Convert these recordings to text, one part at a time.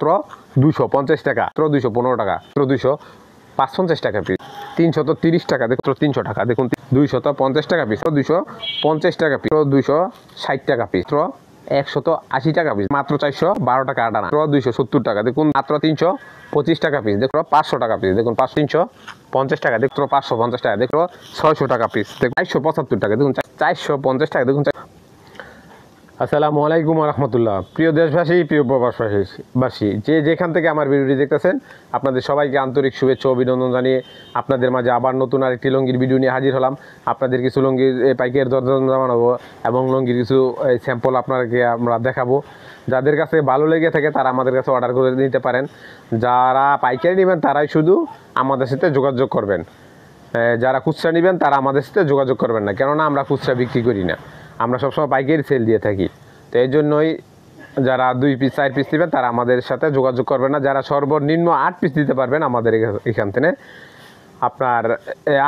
মাত্র 250 টাকা, মাত্র 215 টাকা, মাত্র 255 টাকা পিস, 330 টাকা, দেখুন 300 টাকা, দেখুন 250 টাকা পিস, 250 টাকা পিস, 260 টাকা পিস, 180 টাকা পিস, মাত্র 412 টাকা আটানা, 270 টাকা, দেখুন মাত্র 325 টাকা পিস, দেখুন 500 টাকা পিস, দেখুন 350 টাকা, দেখুন 550 টাকা, দেখুন 600 টাকা পিস, দেখুন 475 টাকা, দেখুন 450 টাকা, দেখুন। আসসালামু আলাইকুম রহমতুল্লাহ। প্রিয় দেশবাসী, প্রিয় প্রবাসী, যে যেখান থেকে আমার ভিডিওটি দেখতেছেন, আপনাদের সবাইকে আন্তরিক শুভেচ্ছা অভিনন্দন জানিয়ে আপনাদের মাঝে আবার নতুন আরেকটি লঙ্গির ভিডিও নিয়ে হাজির হলাম। আপনাদের কিছু লঙ্গির পাইকারি দরদাম জানাবো এবং লঙ্গির কিছু স্যাম্পল আপনাদেরকে আমরা দেখাবো। যাদের কাছে ভালো লেগে থাকে তারা আমাদের কাছে অর্ডার করে নিতে পারেন। যারা পাইকারি নেবেন তারাই শুধু আমাদের সাথে যোগাযোগ করবেন। যারা খুচরা নেবেন তারা আমাদের সাথে যোগাযোগ করবেন না, কেননা আমরা খুচরা বিক্রি করি না, আমরা সবসময় পাইকারি সেল দিয়ে থাকি। তো এই জন্যই যারা 2 পিস 4 পিস নেবেন তারা আমাদের সাথে যোগাযোগ করবেন না। যারা সর্বনিম্ন 8 পিস দিতে পারবেন আমাদের এখান থেকে আপনার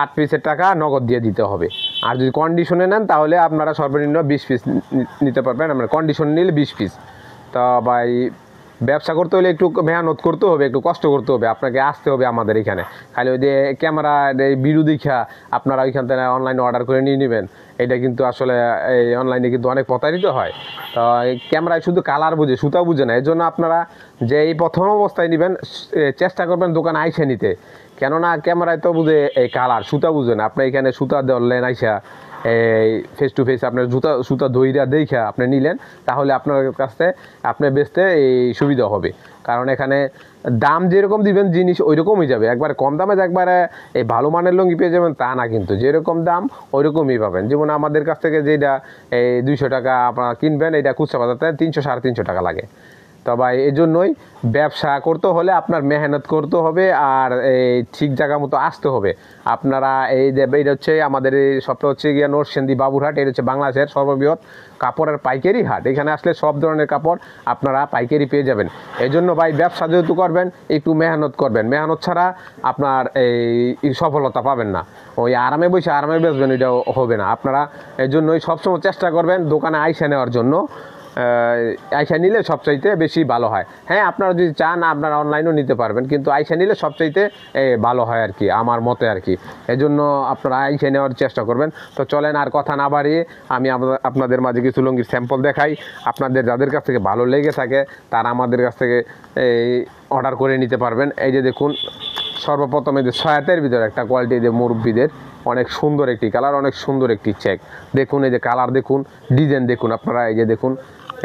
8 পিসের টাকা নগদ দিয়ে দিতে হবে। আর যদি কন্ডিশনে নেন তাহলে আপনারা সর্বনিম্ন 20 পিস নিতে পারবেন। আমরা কন্ডিশন নিলে 20 পিস। তো ভাই, ব্যবসা করতে হলে একটু মেহনত করতে হবে, একটু কষ্ট করতে হবে, আপনাকে আসতে হবে আমাদের এখানে। খালি ওই যে ক্যামেরা ভিডিও দেখা আপনারা ওইখান থেকে অনলাইনে অর্ডার করে নিয়ে নেবেন, এটা কিন্তু আসলে এই অনলাইনে কিন্তু অনেক প্রতারিত হয়। তো এই ক্যামেরায় শুধু কালার বুঝে, সুতা বুঝে না। এই জন্য আপনারা যে এই প্রথম অবস্থায় নেবেন চেষ্টা করবেন দোকানে আইসা নিতে, কেননা ক্যামেরায় তো বুঝে এই কালার, সুতা বুঝে না। আপনি এখানে সুতা ধরলেন আইসা, এই ফেস টু ফেস আপনার সুতা ধইরা দেখা আপনি নিলেন, তাহলে আপনার কাছে আপনি বেচতে এই সুবিধা হবে। কারণ এখানে দাম যেরকম দিবেন জিনিস ওই রকমই যাবে। একবারে কম দামে একবারে এই ভালো মানের লুঙ্গি পেয়ে যাবেন তা না, কিন্তু যেরকম দাম ওই রকমই পাবেন। যেমন আমাদের কাছ থেকে যেটা এই 200 টাকা আপনারা কিনবেন, এটা খুচরা বাজারে 300 350 টাকা লাগে। তো ভাই, এই জন্যই ব্যবসা করতে হলে আপনার মেহনত করতে হবে আর এই ঠিক জায়গা মতো আসতে হবে। আপনারা এইটা হচ্ছে আমাদের এই সবটা হচ্ছে গিয়ে নরসিংদী বাবুরহাট, এটা হচ্ছে বাংলাদেশের সর্ববৃহৎ কাপড়ের পাইকারি হাট। এখানে আসলে সব ধরনের কাপড় আপনারা পাইকারি পেয়ে যাবেন। এই জন্য ভাই, ব্যবসা যেহেতু করবেন একটু মেহনত করবেন, মেহনত ছাড়া আপনার এই সফলতা পাবেন না। ওই আরামে বসে আরামে বেচবেন, এটাও হবে না। আপনারা এই জন্যই সবসময় চেষ্টা করবেন দোকানে আইসা নেওয়ার জন্য। আইসা নিলে সবচাইতে বেশি ভালো হয়। হ্যাঁ, আপনারা যদি চান আপনারা অনলাইনেও নিতে পারবেন, কিন্তু আইসা নিলে সবচাইতে ভালো হয় আর কি, আমার মতে আর কি। এই জন্য আপনারা আইসা নেওয়ার চেষ্টা করবেন। তো চলেন আর কথা না বাড়িয়ে আমি আপনাদের মাঝে কিছু লুঙ্গির স্যাম্পল দেখাই। আপনাদের যাদের কাছ থেকে ভালো লেগে থাকে তারা আমাদের কাছ থেকে অর্ডার করে নিতে পারবেন। এই যে দেখুন, সর্বপ্রথমে যে সয়াতের ভিতরে একটা কোয়ালিটি, যে মুরব্বীদের অনেক সুন্দর একটি কালার, অনেক সুন্দর একটি চেক। দেখুন এই যে কালার দেখুন, ডিজাইন দেখুন, আপনারা এই যে দেখুন,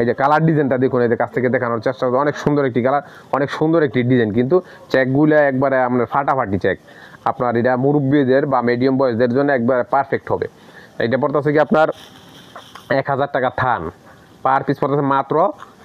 এই যে কালার ডিজাইনটা দেখুন, এই যে কাছ থেকে দেখানোর চেষ্টা করুন। অনেক সুন্দর একটি কালার, অনেক সুন্দর একটি ডিজাইন, কিন্তু চেকগুলো একবারে আপনার ফাটাফাটি চেক। আপনার এটা মুরব্বীদের বা মিডিয়াম বয়সদের জন্য একবারে পারফেক্ট হবে। এটা পড়তেছে কি আপনার 1000 টাকা থান, পার পিস পড়তেছে মাত্র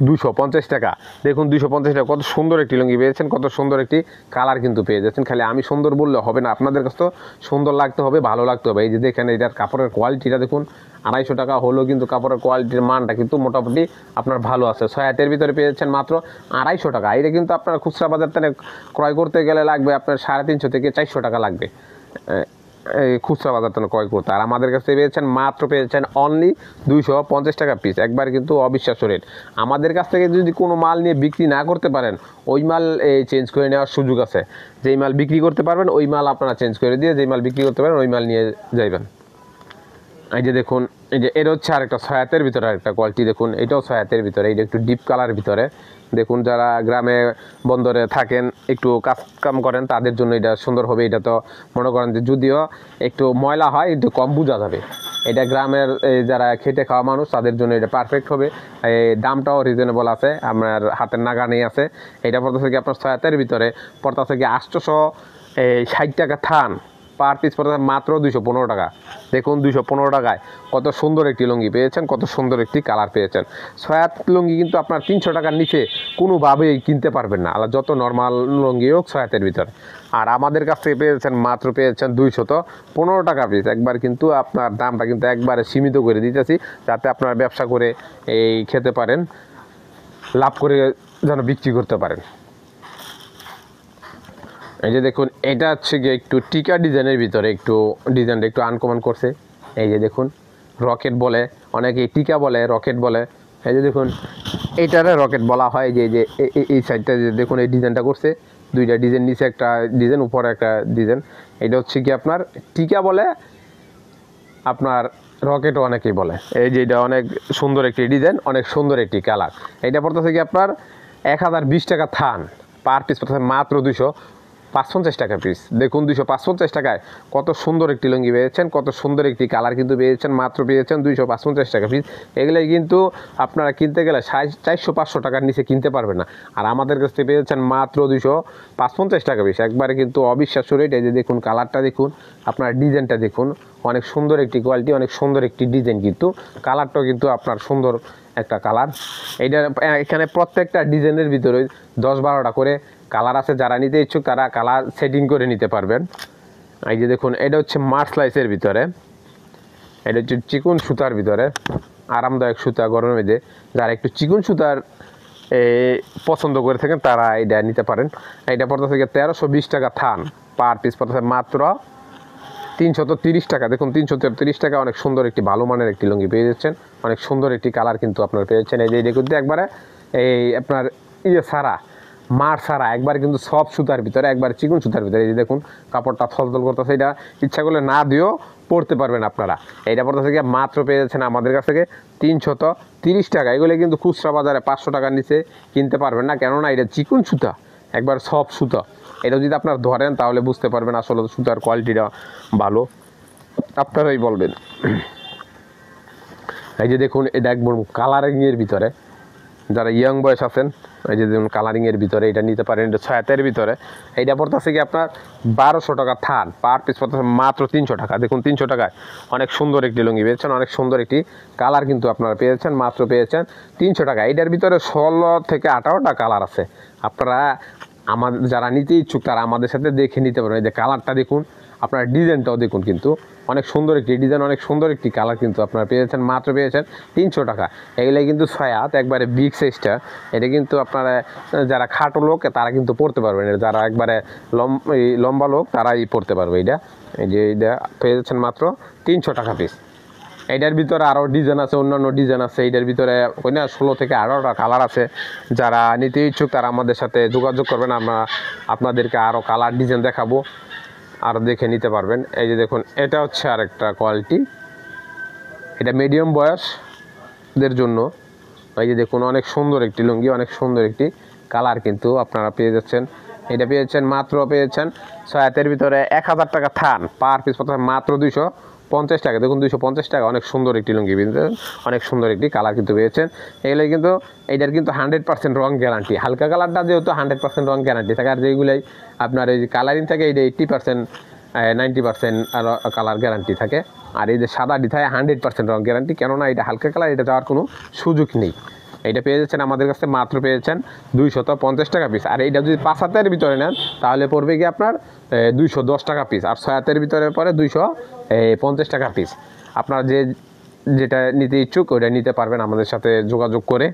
250 টাকা। দেখুন 250 টাকা, কত সুন্দর একটি লুঙ্গি পেয়েছেন, কত সুন্দর একটি কালার কিন্তু পেয়ে যাচ্ছেন। খালি আমি সুন্দর বললে হবে না, আপনাদের কাছে তো সুন্দর লাগতে হবে, ভালো লাগতে হবে। এই যে দেখেন এটার কাপড়ের কোয়ালিটিটা দেখুন, 250 টাকা হলেও কিন্তু কাপড়ের কোয়ালিটির মানটা কিন্তু মোটামুটি আপনার ভালো আছে। 6 ভিতরে পেয়েছেন মাত্র 250 টাকা। এটা কিন্তু আপনার খুচরা বাজার থেকে ক্রয় করতে গেলে লাগবে আপনার 350 থেকে 400 টাকা লাগবে খুচরা বাজার থেকে ক্রয় করতে। আর আমাদের কাছে পেয়েছেন অনলি 250 টাকা পিস। একবার কিন্তু অবিশ্বাস্য রেট। আমাদের কাছ থেকে যদি কোনো মাল নিয়ে বিক্রি না করতে পারেন, ওই মাল চেঞ্জ করে নেওয়ার সুযোগ আছে। যেই মাল বিক্রি করতে পারবেন ওই মাল আপনারা চেঞ্জ করে দিয়ে যেই মাল বিক্রি করতে পারেন ওই মাল নিয়ে যাইবেন। এই যে দেখুন, এই যে এটা হচ্ছে আরেকটা সয়াতের ভিতরে আরেকটা কোয়ালিটি। দেখুন এটাও সয়াতের ভিতরে, এটা একটু ডিপ কালার ভিতরে। দেখুন যারা গ্রামে বন্দরে থাকেন, একটু কাজ কাম করেন, তাদের জন্য এটা সুন্দর হবে। এটা তো মনে করেন যে যদিও একটু ময়লা হয়, একটু কম বোঝা যাবে। এটা গ্রামের যারা খেটে খাওয়া মানুষ তাদের জন্য এটা পারফেক্ট হবে। এই দামটাও রিজনেবল আছে, আপনার হাতের নাগানেই আছে। এটা পড়তেছে কি আপনার সয়াতের ভিতরে পড়তেছে কি 860 টাকা থান, পার পিস পড়তে মাত্র 215 টাকা। দেখুন 215 টাকায় কত সুন্দর একটি লুঙ্গি পেয়েছেন, কত সুন্দর একটি কালার পেয়েছেন। সয়াত লুঙ্গি কিন্তু আপনার 300 টাকার নিচে কোনোভাবেই কিনতে পারবেন না, আলাদা যত নর্মাল লুঙ্গি হোক সয়াতের ভিতরে। আর আমাদের কাছ থেকে পেয়েছেন 215 টাকা পিস। একবার কিন্তু আপনার দামটা কিন্তু একবারে সীমিত করে দিতেছি, যাতে আপনারা ব্যবসা করে খেতে পারেন, লাভ করে যেন বিক্রি করতে পারেন। এই যে দেখুন, এটা হচ্ছে গিয়ে একটু টিকা ডিজাইনের ভিতরে, একটু ডিজাইনটা একটু আনকমন করছে। এই যে দেখুন, রকেট বলে অনেকে, টিকা বলে, রকেট বলে, এই যে দেখুন এইটারে রকেট বলা হয়, যে যে এই সাইডটা যে দেখুন এই ডিজাইনটা করছে, দুইটা ডিজাইন, নিচে একটা ডিজাইন, উপরে একটা ডিজাইন। এটা হচ্ছে কি আপনার টিকা বলে, আপনার রকেটও অনেকেই বলে। এই যে এটা অনেক সুন্দর একটি ডিজাইন, অনেক সুন্দর একটি কালার। এটা পড়তেছে কি আপনার 1020 টাকা থান, পার পিস পড়তেছে মাত্র 255 টাকা পিস। দেখুন 255 টাকায় কত সুন্দর একটি লুঙ্গি পেয়েছেন, কত সুন্দর একটি কালার কিন্তু পেয়েছেন, মাত্র পেয়েছেন 255 টাকা পিস। এগুলাই কিন্তু আপনারা কিনতে গেলে 400-500 টাকার নিচে কিনতে পারবেন না, আর আমাদের কাছ থেকে পেয়েছেন মাত্র 255 টাকা পিস। একবারে কিন্তু অবিশ্বাস্য রেট। এই যে দেখুন কালারটা দেখুন, আপনার ডিজাইনটা দেখুন, অনেক সুন্দর একটি কোয়ালিটি, অনেক সুন্দর একটি ডিজাইন, কিন্তু কালারটাও কিন্তু আপনার সুন্দর একটা কালার। এইটা এখানে প্রত্যেকটা ডিজাইনের ভিতরে 10-12টা করে কালার আছে। যারা নিতে ইচ্ছুক তারা কালার সেটিং করে নিতে পারবেন। এই যে দেখুন এটা হচ্ছে মার্সলাইসের ভিতরে, এটা হচ্ছে চিকন সুতার ভিতরে, আরামদায়ক সুতা গরমের মধ্যে। যারা একটু চিকন সুতার পছন্দ করে থাকেন তারা এটা নিতে পারেন। এটা পড়তে থেকে 1320 টাকা থান, পার পিস পড়তে মাত্র 330 টাকা। দেখুন 330 টাকা, অনেক সুন্দর একটি ভালো মানের একটি লুঙ্গি পেয়ে যাচ্ছেন, অনেক সুন্দর একটি কালার কিন্তু আপনারা পেয়েছেন। এই যে দেখুন একবারে এই আপনার সারা মার সারা, একবার কিন্তু সব সুতার ভিতরে, একবার চিকন সুতার ভিতরে। এই যে দেখুন কাপড়টা থলথল করতেছে, এটা ইচ্ছা করলে না দিয়েও পড়তে পারবেন আপনারা। এইটা পড়তেছে গিয়ে মাত্র পেয়ে যাচ্ছেন আমাদের কাছ থেকে 330 টাকা। এগুলো কিন্তু খুচরা বাজারে 500 টাকার নিচে কিনতে পারবেন না, কেননা এটা চিকন সুতা, একবার সব সুতা। এটা যদি আপনার ধরেন তাহলে বুঝতে পারবেন আসলে সুতার কোয়ালিটিটা ভালো, আপনারাই বলবেন। এই যে দেখুন এটা একদম কালারিংয়ের ভিতরে, যারা ইয়াং বয়স আছেন, এই যে দেখুন কালারিংয়ের ভিতরে এটা নিতে পারেন। এটা 6 ভিতরে। এইটা পড়তেছে কি আপনার 1200 টাকা থান, পার পিস পড়তেছে মাত্র 300 টাকা। দেখুন 300 টাকায় অনেক সুন্দর একটি লুঙ্গি পেয়েছেন, অনেক সুন্দর একটি কালার কিন্তু আপনারা পেয়েছেন, মাত্র পেয়েছেন 300 টাকা। এইটার ভিতরে 16 থেকে 18টা কালার আছে। আপনারা আমাদের যারা নিতে ইচ্ছুক তারা আমাদের সাথে দেখে নিতে পারবেন। এই যে কালারটা দেখুন, আপনার ডিজাইনটাও দেখুন, কিন্তু অনেক সুন্দর একটি ডিজাইন, অনেক সুন্দর একটি কালার কিন্তু আপনারা পেয়েছেন, মাত্র পেয়েছেন 300 টাকা। এগুলাই কিন্তু 6 হাত, একবারে বিগ সাইজটা। এটা কিন্তু আপনারা যারা খাটো লোক তারা কিন্তু পড়তে পারবেন, যারা একবারে লম্বা লোক তারাই পড়তে পারবে। এটা এই যে এটা পেয়ে যাচ্ছেন মাত্র 300 টাকা পিস। এইটার ভিতরে আরও ডিজাইন আছে, অন্যান্য ডিজাইন আছে। এইটার ভিতরে ওই না 16 থেকে 18টা কালার আছে। যারা নিতে ইচ্ছুক তারা আমাদের সাথে যোগাযোগ করবেন, আমরা আপনাদেরকে আরও কালার ডিজাইন দেখাবো, আর দেখে নিতে পারবেন। এই যে দেখুন এটা হচ্ছে আরেকটা কোয়ালিটি, এটা মিডিয়াম বয়সদের জন্য। এই যে দেখুন অনেক সুন্দর একটি লুঙ্গি, অনেক সুন্দর একটি কালার কিন্তু আপনারা পেয়ে যাচ্ছেন। এটা পেয়েছেন মাত্র পেয়েছেন 6 হাতের ভিতরে 1000 টাকা থান, পার পিস পড়তে মাত্র 250 টাকা। দেখুন 250 টাকা, অনেক সুন্দর একটি লুঙ্গি পেয়েছেন, অনেক সুন্দর একটি কালার কিন্তু পেয়েছেন। এগুলো কিন্তু এইটার কিন্তু 100% রং গ্যারান্টি। হালকা কালারটা যেহেতু 100% রং গ্যারান্টি থাকে, আর যেগুলাই আপনার এই কালারিং থাকে এইটা 80% 90% আর কালার গ্যারান্টি থাকে। আর এই যে সাদাটি থাকে 100% রং গ্যারান্টি, কেননা এটা হালকা কালার, এটা যাওয়ার কোনো সুযোগ নেই। এইটা পেয়ে যাচ্ছেন আমাদের কাছে মাত্র পেয়েছেন 250 টাকা পিস। আর এইটা যদি 5 হাতের ভিতরে নেন তাহলে পড়বে কি আপনার 210 টাকা পিস, আর 6 হাতের ভিতরে পরে 250 টাকা পিস। আপনারা যেটা নিতে ইচ্ছুক ওইটা নিতে পারবেন আমাদের সাথে যোগাযোগ করে।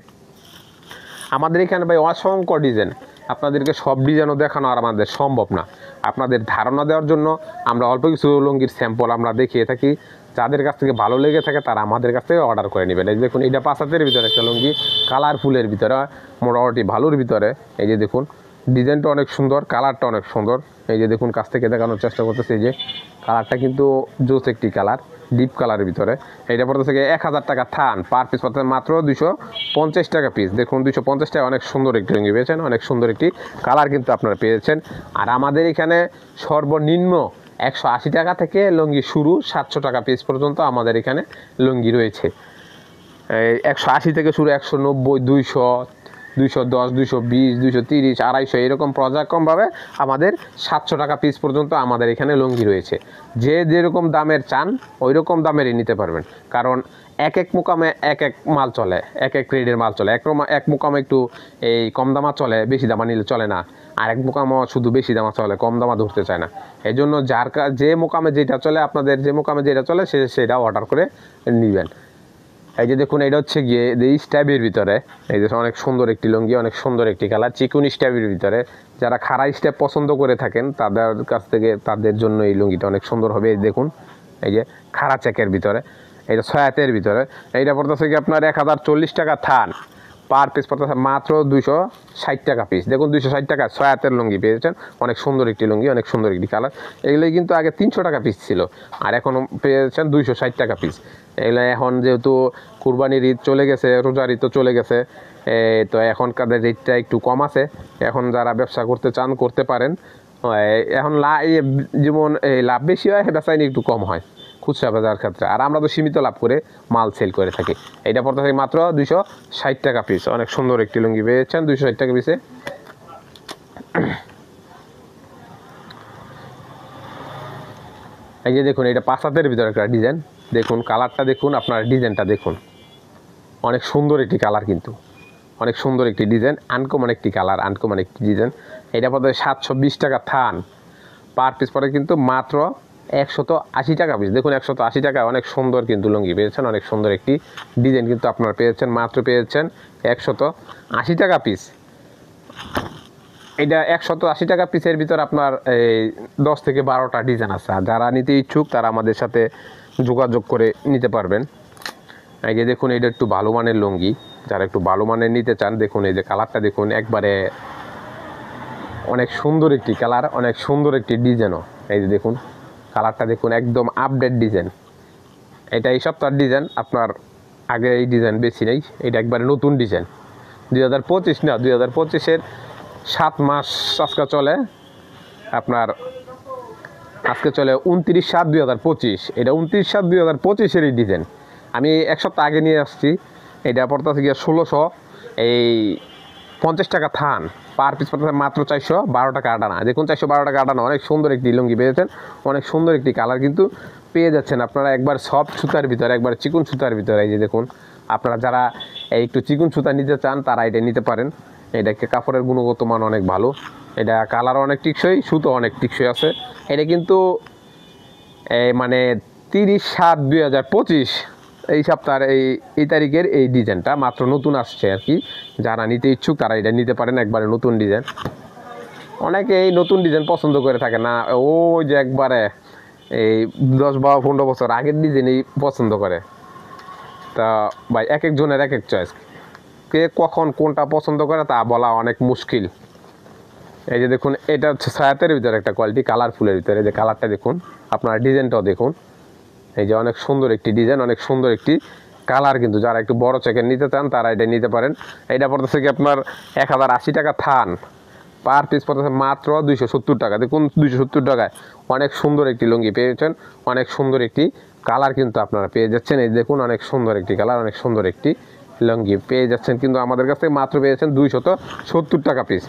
আমাদের এখানে ভাই অসংখ্য ডিজাইন, আপনাদেরকে সব ডিজাইনও দেখানো আর আমাদের সম্ভব না। আপনাদের ধারণা দেওয়ার জন্য আমরা অল্প কিছু লুঙ্গির স্যাম্পল আমরা দেখিয়ে থাকি। যাদের কাছ থেকে ভালো লেগে থাকে তারা আমাদের কাছ থেকে অর্ডার করে নেবেন। এই দেখুন এটা 5 হাতের ভিতরে একটা লুঙ্গি, কালারফুলের ভিতরে, মোটামুটি ভালোর ভিতরে। এই যে দেখুন ডিজাইনটা অনেক সুন্দর, কালারটা অনেক সুন্দর। এই যে দেখুন কাছ থেকে দেখানোর চেষ্টা করতেছি, এই যে কালারটা কিন্তু জোস একটি কালার, ডিপ কালারের ভিতরে। এইটা পড়তেছে 1000 টাকা থান, পার পিস পড়তে মাত্র 250 টাকা পিস। দেখুন 250 টাকা, অনেক সুন্দর একটি লুঙ্গি পেয়েছেন, অনেক সুন্দর একটি কালার কিন্তু আপনারা পেয়েছেন। আর আমাদের এখানে সর্বনিম্ন 180 টাকা থেকে লুঙ্গি শুরু, 700 টাকা পিস পর্যন্ত আমাদের এখানে লুঙ্গি রয়েছে। 180 থেকে শুরু, 190, 200, 210, 220, 230, 250 এরকম পর্যায়ক্রমভাবে আমাদের 700 টাকা পিস পর্যন্ত আমাদের এখানে লুঙ্গি রয়েছে। যে যেরকম দামের চান ওই রকম দামেরই নিতে পারবেন, কারণ এক এক মোকামে এক এক মাল চলে, এক এক গ্রেডের মাল চলে। এক মোকামে একটু এই কম দামা চলে, বেশি দামা নিলে চলে না। আর এক মোকামে শুধু বেশি দামা চলে, কম দামা ধরতে চায় না। এই জন্য যে মোকামে যেটা চলে, আপনাদের যে মোকামে যেটা চলে সেটা অর্ডার করে নেবেন। এই যে দেখুন এটা হচ্ছে গিয়ে এই স্ট্যাবের ভিতরে, এই যে অনেক সুন্দর একটি লুঙ্গি, অনেক সুন্দর একটি কালার, চিকুন স্ট্যাবের ভিতরে। যারা খাড়া স্ট্যাব পছন্দ করে থাকেন তাদের কাছ থেকে, তাদের জন্য এই লুঙ্গিটা অনেক সুন্দর হবে। এই দেখুন এই যে খাড়া চেকের ভিতরে, এটা 6 হাতের ভিতরে। এইটা পড়তেছে কি আপনার 1040 টাকা থান, পার পিস পড়তেছে মাত্র 260 টাকা পিস। দেখুন 260 টাকা 6 হাতের লুঙ্গি পেয়েছেন, অনেক সুন্দর একটি লুঙ্গি, অনেক সুন্দর একটি কালার। এগুলোই কিন্তু আগে 300 টাকা পিস ছিল, আর এখন পেয়েছেন 260 টাকা পিস। এগুলো এখন যেহেতু কুরবানির ঈদ চলে গেছে, রোজার ঈদ তো চলে গেছে, তো এখনকার রেটটা একটু কম আছে। এখন যারা ব্যবসা করতে চান করতে পারেন। এখন যেমন লাভ বেশি হয়, বেচাইনি একটু কম হয় খুচরা বাজার ক্ষেত্রে, আর আমরা তো সীমিত লাভ করে মাল সেল করে থাকি। এইটা পড়তে থাকি মাত্র 260 টাকা পিস। অনেক সুন্দর একটি লুঙ্গি পেয়েছেন 260 টাকা পিসে। এই যে দেখুন, এটা 5 হাতের ভিতরে একটা ডিজাইন, দেখুন কালারটা দেখুন, আপনার ডিজাইনটা দেখুন, অনেক সুন্দর একটি কালার, কিন্তু অনেক সুন্দর একটি ডিজাইন, আনকমন একটি কালার, আনকমন একটি ডিজাইন। এটা পড়তে 720 টাকা থান, পার পিস পড়ে কিন্তু মাত্র 180 টাকা পিস। দেখুন 180 টাকা, অনেক সুন্দর কিন্তু লুঙ্গি পেয়েছেন, অনেক সুন্দর একটি ডিজাইন কিন্তু আপনারা পেয়েছেন, মাত্র পেয়েছেন 180 টাকা পিস। এটা 180 টাকা পিসের ভিতর আপনার এই 10 থেকে 12টা ডিজাইন আছে। আর যারা নিতে ইচ্ছুক তারা আমাদের সাথে যোগাযোগ করে নিতে পারবেন। এই যে দেখুন, এটা একটু ভালো মানের লুঙ্গি, যারা একটু ভালো মানের নিতে চান, দেখুন এই যে কালারটা দেখুন, একবারে অনেক সুন্দর একটি কালার, অনেক সুন্দর একটি ডিজাইনও। এই যে দেখুন কালারটা দেখুন, একদম আপডেট ডিজাইন। এটা এই সপ্তাহের ডিজাইন, আপনার আগে এই ডিজাইন বেশি নেই, এটা একবারে নতুন ডিজাইন। 2025 না, 2025-এর 7 মাস আজকে চলে, আপনার আজকে চলে 29/7/2025। এটা 29/7/2025-এর এই ডিজাইন আমি এক সপ্তাহ আগে নিয়ে আসছি। এটা পড়তেছে গিয়ে 1650 টাকা থান, পার পিস পড়তেছে মাত্র 412 টাকা আটানা। দেখুন 412 টাকা আটানা, অনেক সুন্দর একটি লুঙ্গি পেয়েছেন, অনেক সুন্দর একটি কালার কিন্তু পেয়ে যাচ্ছেন আপনারা, একবার সফট সুতার ভিতরে, একবার চিকন সুতার ভিতরে। এই যে দেখুন, আপনারা যারা একটু চিকন সুতা নিতে চান তারা এটা নিতে পারেন। এটাকে কাপড়ের গুণগত মান অনেক ভালো, এটা কালার অনেক টিকসই, সুতো অনেক টিকসই আছে। এটা কিন্তু মানে 30/7/2025 এই সপ্তাহের এই তারিখের এই ডিজাইনটা মাত্র নতুন আসছে আর কি। যারা নিতে ইচ্ছুক তারা এটা নিতে পারেন, একবারে নতুন ডিজাইন। অনেকে এই নতুন ডিজাইন পছন্দ করে থাকে না, ওই যে একবারে এই 10-12-15 বছর আগের ডিজাইনই পছন্দ করে। তা ভাই এক একজনের এক এক চয়েস, কে কখন কোনটা পছন্দ করে তা বলা অনেক মুশকিল। এই যে দেখুন, এটা হচ্ছে 6 হাতের ভিতরে একটা কোয়ালিটি, কালারফুলের ভিতরে। যে কালারটা দেখুন, আপনার ডিজাইনটাও দেখুন, এই যে অনেক সুন্দর একটি ডিজাইন, অনেক সুন্দর একটি কালার। কিন্তু যারা একটু বড় চেকের নিতে চান তারা এটা নিতে পারেন। এটা পড়তেছে কি আপনার 1080 টাকা থান, পার পিস পড়তেছে মাত্র 270 টাকা। দেখুন 270 টাকায় অনেক সুন্দর একটি লুঙ্গি পেয়েছেন, অনেক সুন্দর একটি কালার কিন্তু আপনারা পেয়ে যাচ্ছেন। এই দেখুন, অনেক সুন্দর একটি কালার, অনেক সুন্দর একটি লুঙ্গি পেয়ে যাচ্ছেন কিন্তু আমাদের কাছে মাত্র পেয়েছেন 270 টাকা পিস।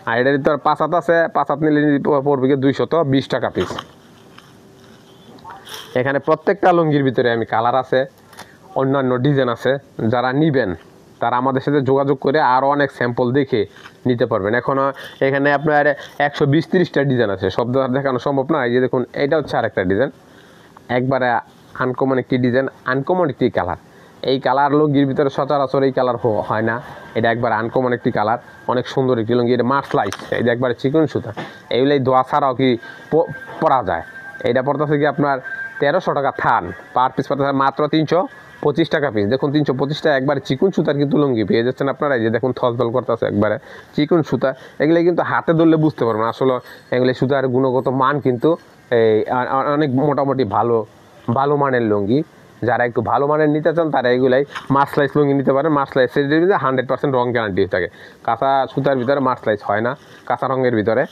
আর এটার ভিতর 5 হাত আছে, 5 হাত নিলে পড়বে 220 টাকা পিস। এখানে প্রত্যেকটা লুঙ্গির ভিতরে আমি কালার আছে, অন্যান্য ডিজাইন আছে। যারা নিবেন তারা আমাদের সাথে যোগাযোগ করে আরও অনেক স্যাম্পল দেখে নিতে পারবেন। এখনও এখানে আপনার 120-30টা ডিজাইন আছে, সব দেখানো সম্ভব না। এই যে দেখুন, এটা হচ্ছে আরেকটা ডিজাইন, একবারে আনকমন একটি ডিজাইন, আনকমন একটি কালার। এই কালার লুঙ্গির ভিতরে সচরাচর এই কালার হয় না, এটা একবার আনকমন একটি কালার, অনেক সুন্দর একটি লুঙ্গি। এটা মার্সলাইস, এই যে একবারে চিকন সুতা, এইগুলোই দোয়া ছাড়াও কি পরা যায়। এইটা পড়তেছে কি আপনার 1300 টাকা থান, পার পিস পড়তেছে মাত্র 325 টাকা পিস। দেখুন 325 টাকা, একবারে চিকন সুতার কিন্তু লুঙ্গি পেয়ে যাচ্ছেন আপনারা। এই যে দেখুন থলথল করতেছে, একবারে চিকন সুতা। এগুলো কিন্তু হাতে ধরলে বুঝতে পারবেন আসলে এগুলো সুতার গুণগত মান কিন্তু এই অনেক মোটামুটি ভালো মানের লুঙ্গি। যারা একটু ভালো মানের নিতে চান তারা এগুলাই মার্সলাইস লুঙ্গি নিতে পারেন। মার্সলাইসের ভিতরে 100% রং গ্যারান্টি থাকে, কাঁচা সুতার ভিতরে মার্সলাইস হয় না, কাঁচা রঙের ভিতরে।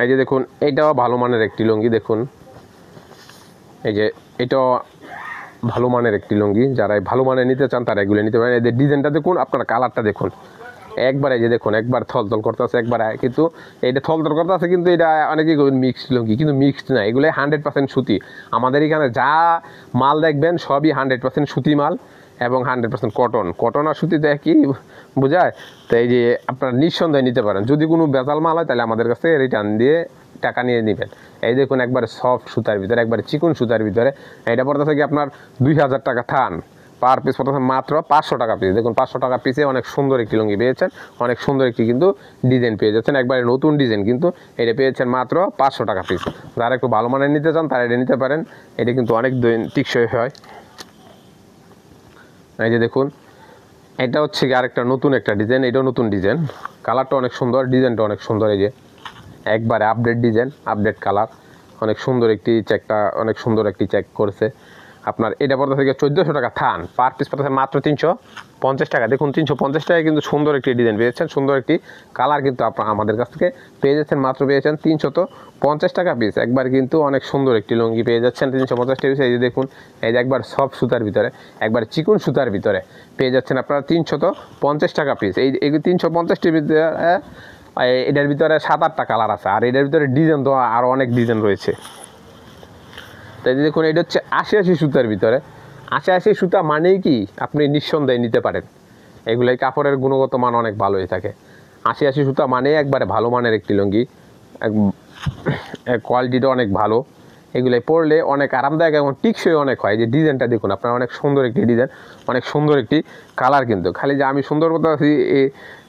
এই যে দেখুন, এইটাও ভালো মানের একটি লুঙ্গি। দেখুন এই যে এটাও ভালো মানের একটি লুঙ্গি, যারা ভালো মানের নিতে চান তারা এগুলো নিতে পারেন। এদের ডিজাইনটা দেখুন, আপনার কালারটা দেখুন, একবারে যে দেখুন একবার থলথল করতেছে, একবার কিন্তু এইটা থলথল করতেছে, কিন্তু এটা অনেকেই মিক্সড লুঙ্গি, কিন্তু মিক্সড না, এগুলো 100% সুতি। আমাদের এখানে যা মাল দেখবেন সবই 100% সুতি মাল এবং 100% কটন আর সুতিতে একই বোঝায়। তো এই যে আপনার নিঃসন্দেহে নিতে পারেন। যদি কোনো বেজাল মাল হয় তাহলে আমাদের কাছে রিটার্ন দিয়ে টাকা নিয়ে নেবেন। এই দেখুন, একবারে সফট সুতার ভিতরে, একবারে চিকন সুতার ভিতরে। এটা পড়তেছে কি আপনার 2000 টাকা থান, পার পিস পড়তেছে মাত্র 500 টাকা পিস। দেখুন 500 টাকা পিসে অনেক সুন্দর একটি লুঙ্গি পেয়েছেন, অনেক সুন্দর একটি কিন্তু ডিজাইন পেয়ে যাচ্ছেন, একবারে নতুন ডিজাইন কিন্তু এটা পেয়েছেন মাত্র 500 টাকা পিস। যারা একটু ভালো মানের নিতে চান তারা এটা নিতে পারেন, এটা কিন্তু অনেক টিকসই হয়। এই যে দেখুন এটা হচ্ছে কি আরেকটা নতুন একটা ডিজাইন, এটাও নতুন ডিজাইন, কালারটা অনেক সুন্দর, ডিজাইনটা অনেক সুন্দর। এই যে একবারে আপডেট ডিজাইন, আপডেট কালার, অনেক সুন্দর একটি চেকটা, অনেক সুন্দর একটি চেক করেছে আপনার। এটা পড়তে থেকে 1400 টাকা থান, পার পিস পড়তে মাত্র 350 টাকা। দেখুন 350 টাকায় কিন্তু সুন্দর একটি ডিজাইন পেয়েছেন, সুন্দর একটি কালার কিন্তু আপনার আমাদের কাছ থেকে পেয়ে যাচ্ছেন, মাত্র পেয়েছেন 350 টাকা পিস। একবার কিন্তু অনেক সুন্দর একটি লুঙ্গি পেয়ে যাচ্ছেন 350 টাকা পিস। এই যে দেখুন এই যে একবার সফট সুতার ভিতরে, একবার চিকন সুতার ভিতরে পেয়ে যাচ্ছেন আপনারা 350 টাকা পিস। এই 350 টাকার ভিতরে এটার ভিতরে 7-8টা কালার আছে, আর এটার ভিতরে ডিজাইন তো আরও অনেক ডিজাইন রয়েছে। তাই দেখুন এটা হচ্ছে 80 সুতার ভিতরে। 80 সুতা মানেই কি আপনি নিঃসন্দেহে নিতে পারেন, এগুলাই কাপড়ের গুণগত মান অনেক ভালো হয়ে থাকে। 80 সুতা মানে একবারে ভালো মানের একটি লুঙ্গি, কোয়ালিটিটা অনেক ভালো, এগুলাই পরলে অনেক আরামদায়ক এবং টিকসই অনেক হয়। যে ডিজাইনটা দেখুন আপনার, অনেক সুন্দর একটি ডিজাইন, অনেক সুন্দর একটি কালার। কিন্তু খালি যে আমি সুন্দর বলতে আছি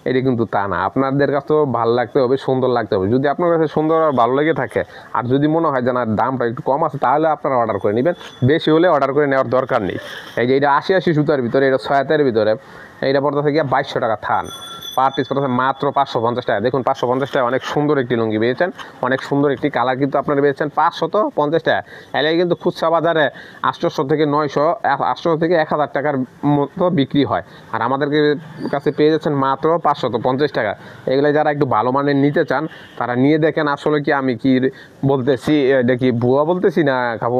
এটা কিন্তু তা না, আপনাদের কাছেও ভালো লাগতে হবে, সুন্দর লাগতে হবে। যদি আপনার কাছে সুন্দর আর ভালো লেগে থাকে, আর যদি মনে হয় যে না দামটা একটু কম আছে, তাহলে আপনারা অর্ডার করে নেবেন, বেশি হলে অর্ডার করে নেওয়ার দরকার নেই। এই যে এটা 80 সুতার ভিতরে, এটা 6 ভিতরে, এইটা পড়তে থেকে 2200 টাকা থান, পার পিস পড়তে মাত্র 550 টাকা। দেখুন 550 টাকা অনেক সুন্দর একটি লুঙ্গি পেয়েছেন, অনেক সুন্দর একটি কালার কিন্তু আপনারা পেয়েছেন 550 টাকা। এলাকায় কিন্তু খুচরা বাজারে 800 থেকে 900, 800 থেকে 1000 টাকার মতো বিক্রি হয়, আর আমাদের কাছে পেয়ে যাচ্ছেন মাত্র 550 টাকা। এগুলো যারা একটু ভালো মানের নিতে চান তারা নিয়ে দেখেন আসলে কি আমি কি বলতেছি, এটা কি ভুয়া বলতেছি না খাবো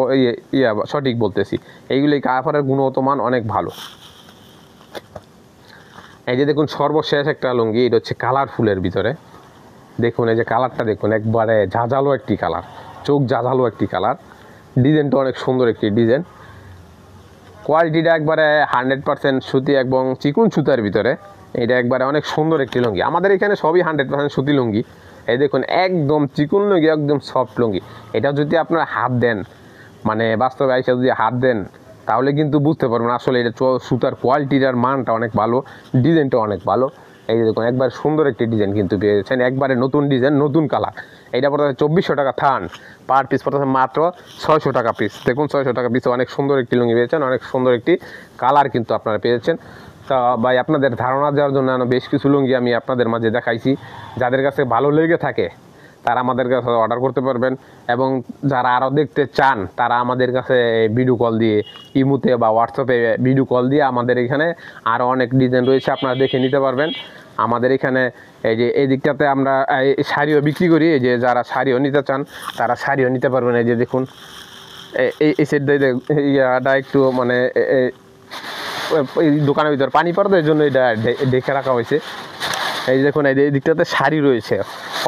সঠিক বলতেছি। এইগুলি কাপড়ের গুণগত মান অনেক ভালো। এই যে দেখুন সর্বশেষ একটা লুঙ্গি, এটা হচ্ছে কালারফুলের ভিতরে। দেখুন এই যে কালারটা দেখুন, একবারে ঝাঁঝালো একটি কালার, চোখ ঝাঁঝালো একটি কালার, ডিজাইনটা অনেক সুন্দর একটি ডিজাইন, কোয়ালিটিটা একবারে 100% সুতি এবং চিকন সুতার ভিতরে। এটা একবারে অনেক সুন্দর একটি লুঙ্গি, আমাদের এখানে সবই 100% সুতি লুঙ্গি। এই দেখুন একদম চিকন লুঙ্গি, একদম সফট লুঙ্গি। এটা যদি আপনারা হাত দেন, মানে বাস্তবে আইসা যদি হাত দেন, তাহলে কিন্তু বুঝতে পারবেন আসলে এটা সুতার কোয়ালিটিটার মানটা অনেক ভালো, ডিজাইনটা অনেক ভালো। এই যে দেখুন একবার সুন্দর একটি ডিজাইন কিন্তু পেয়েছেন, একবারে নতুন ডিজাইন, নতুন কালার। এইটা পড়তে 2400 টাকা থান, পার পিস পড়তে মাত্র 600 টাকা পিস। দেখুন 600 টাকা পিস, অনেক সুন্দর একটি লুঙ্গি পেয়েছেন, অনেক সুন্দর একটি কালার কিন্তু আপনারা পেয়েছেন। তা ভাই আপনাদের ধারণা দেওয়ার জন্য বেশ কিছু লুঙ্গি আমি আপনাদের মাঝে দেখাইছি, যাদের কাছে ভালো লেগে থাকে তারা আমাদের কাছে অর্ডার করতে পারবেন, এবং যারা আরও দেখতে চান তারা আমাদের কাছে ভিডিও কল দিয়ে, ইমুতে বা হোয়াটসঅ্যাপে ভিডিও কল দিয়ে আমাদের এখানে আরও অনেক ডিজাইন রয়েছে আপনারা দেখে নিতে পারবেন। আমাদের এখানে এই যে এই দিকটাতে আমরা শাড়িও বিক্রি করি, এই যে যারা শাড়িও নিতে চান তারা শাড়িও নিতে পারবেন। এই যে দেখুন এই সাইডটা ইয়াটা একটু মানে এই দোকানের ভিতর পানি পড়ে, এই জন্য এটা ঢেকে রাখা হয়েছে। এই যে দেখুন এই দিকটাতে শাড়ি রয়েছে,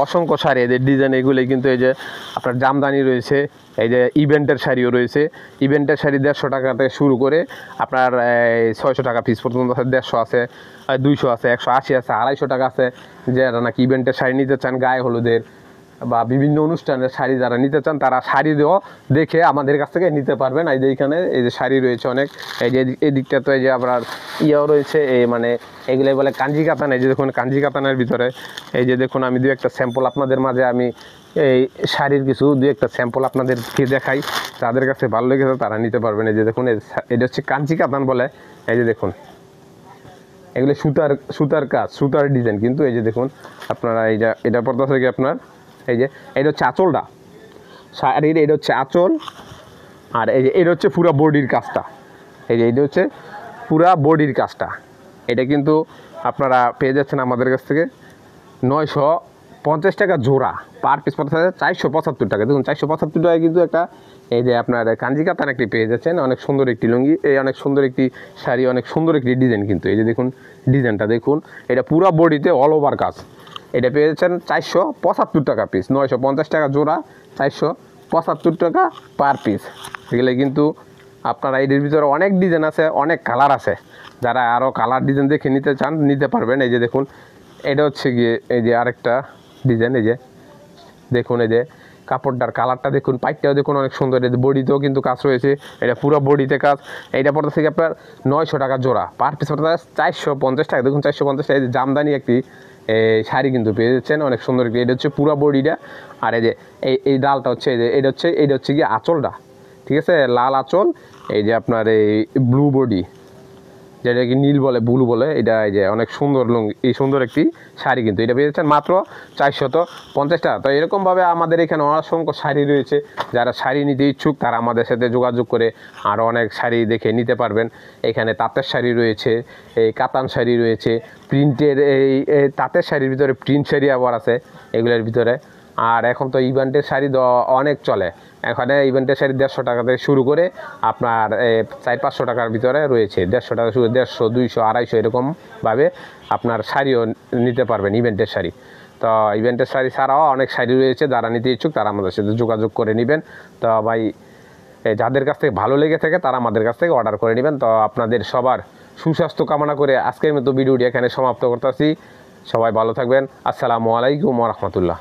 অসংখ্য শাড়ি, এদের ডিজাইন এগুলো কিন্তু এই যে আপনার জামদানি রয়েছে, এই যে ইভেন্টের শাড়িও রয়েছে। ইভেন্টের শাড়ি 150 টাকা থেকে শুরু করে আপনার 600 টাকা পিস পর্যন্ত আছে, 150 আছে, 200 আছে, 180 আছে, 250 টাকা আছে। যারা নাকি ইভেন্টের শাড়ি নিতে চান, গায়ে হলুদের বা বিভিন্ন অনুষ্ঠানের শাড়ি যারা নিতে চান তারা শাড়ি দেখে আমাদের কাছ থেকে নিতে পারবেন। এই যে এইখানে এই যে শাড়ি রয়েছে অনেক, এই যে এই দিকটা তো এই যে আপনার ইয়েও রয়েছে, এই মানে এগুলোই বলে কাঞ্জি কাতান। এই যে দেখুন কাঞ্জি কাতানের ভিতরে এই যে দেখুন আমি 2-1টা স্যাম্পল আপনাদের মাঝে আমি এই শাড়ির কিছু 2-1টা স্যাম্পল আপনাদেরকে দেখাই, যাদের কাছে ভালো লেগেছে তারা নিতে পারবেন। এই যে দেখুন এটা হচ্ছে কাঞ্জি কাতান বলে। এই যে দেখুন এগুলো সুতার কাজ, সুতার ডিজাইন কিন্তু। এই যে দেখুন আপনারা এটা পড়তে থেকে আপনার এই যে এটা হচ্ছে আঁচলটা শাড়ির, এটা হচ্ছে আঁচল, আর এই যে এটা হচ্ছে পুরা বডির কাজটা। এই যে এটা হচ্ছে পুরা বডির কাজটা। এটা কিন্তু আপনারা পেয়ে যাচ্ছেন আমাদের কাছ থেকে 950 টাকা জোড়া, পার পিস পড়তে 475 টাকা। দেখুন 475 টাকায় কিন্তু একটা এই যে আপনার কাঞ্জি কাতান একটি পেয়ে যাচ্ছেন, অনেক সুন্দর একটি লুঙ্গি, এই অনেক সুন্দর একটি শাড়ি, অনেক সুন্দর একটি ডিজাইন কিন্তু। এই যে দেখুন ডিজাইনটা দেখুন, এটা পুরা বডিতে অল ওভার কাজ। এটা পেয়ে যাচ্ছেন 475 টাকা পিস, 950 টাকা জোড়া, 475 টাকা পার পিস। এগুলো কিন্তু আপনারা এটির ভিতরে অনেক ডিজাইন আছে, অনেক কালার আছে, যারা আরও কালার ডিজাইন দেখে নিতে চান নিতে পারবেন। এই যে দেখুন এটা হচ্ছে গিয়ে এই যে আরেকটা ডিজাইন, এই যে দেখুন এই যে কাপড়টার কালারটা দেখুন, পাইটটাও দেখুন অনেক সুন্দর, বডিতেও কিন্তু কাজ রয়েছে, এটা পুরো বডিতে কাজ। এইটা পড়তেছে কি আপনার 900 টাকা জোড়া, পার পিস পড়তেছে 450 টাকা। দেখুন 450 টাকা। এই যে জামদানি একটি শাড়ি কিন্তু পেয়ে যাচ্ছেন, অনেক সুন্দর। এটা হচ্ছে পুরো বডিটা। আর এই যে এই ডালটা হচ্ছে, এই যে এটা হচ্ছে কি আঁচলটা, ঠিক আছে, লাল আঁচল। এই যে আপনার এই ব্লু বডি, যেটা কি নীল বলে, ব্লু বলে, এটা এই যে অনেক সুন্দর এই সুন্দর একটি শাড়ি কিন্তু এটা পেয়ে যাচ্ছেন মাত্র 450 টাকা। তো এরকমভাবে আমাদের এখানে অসংখ্য শাড়ি রয়েছে। যারা শাড়ি নিতে ইচ্ছুক তারা আমাদের সাথে যোগাযোগ করে আরও অনেক শাড়ি দেখে নিতে পারবেন। এখানে তাঁতের শাড়ি রয়েছে, এই কাতান শাড়ি রয়েছে, প্রিন্টের এই তাঁতের শাড়ির ভিতরে প্রিন্ট শাড়ি আবার আছে এগুলোর ভিতরে। আর এখন তো ইভেন্টের শাড়ি অনেক চলে, এখানে ইভেন্টের শাড়ি 150 টাকা থেকে শুরু করে আপনার 400-500 টাকার ভিতরে রয়েছে। 150 টাকা শুরু, 150, 200, 250 এরকমভাবে আপনার শাড়িও নিতে পারবেন ইভেন্টের শাড়ি। তো ইভেন্টের শাড়ি ছাড়াও অনেক শাড়ি রয়েছে, যারা নিতে ইচ্ছুক তারা আমাদের সাথে যোগাযোগ করে নেবেন। তো ভাই যাদের কাছ থেকে ভালো লেগে থাকে তারা আমাদের কাছ থেকে অর্ডার করে নেবেন। তো আপনাদের সবার সুস্বাস্থ্য কামনা করে আজকের মতো ভিডিওটি এখানে সমাপ্ত করতেছি। সবাই ভালো থাকবেন। আসসালামু আলাইকুম ওয়া রাহমাতুল্লাহ।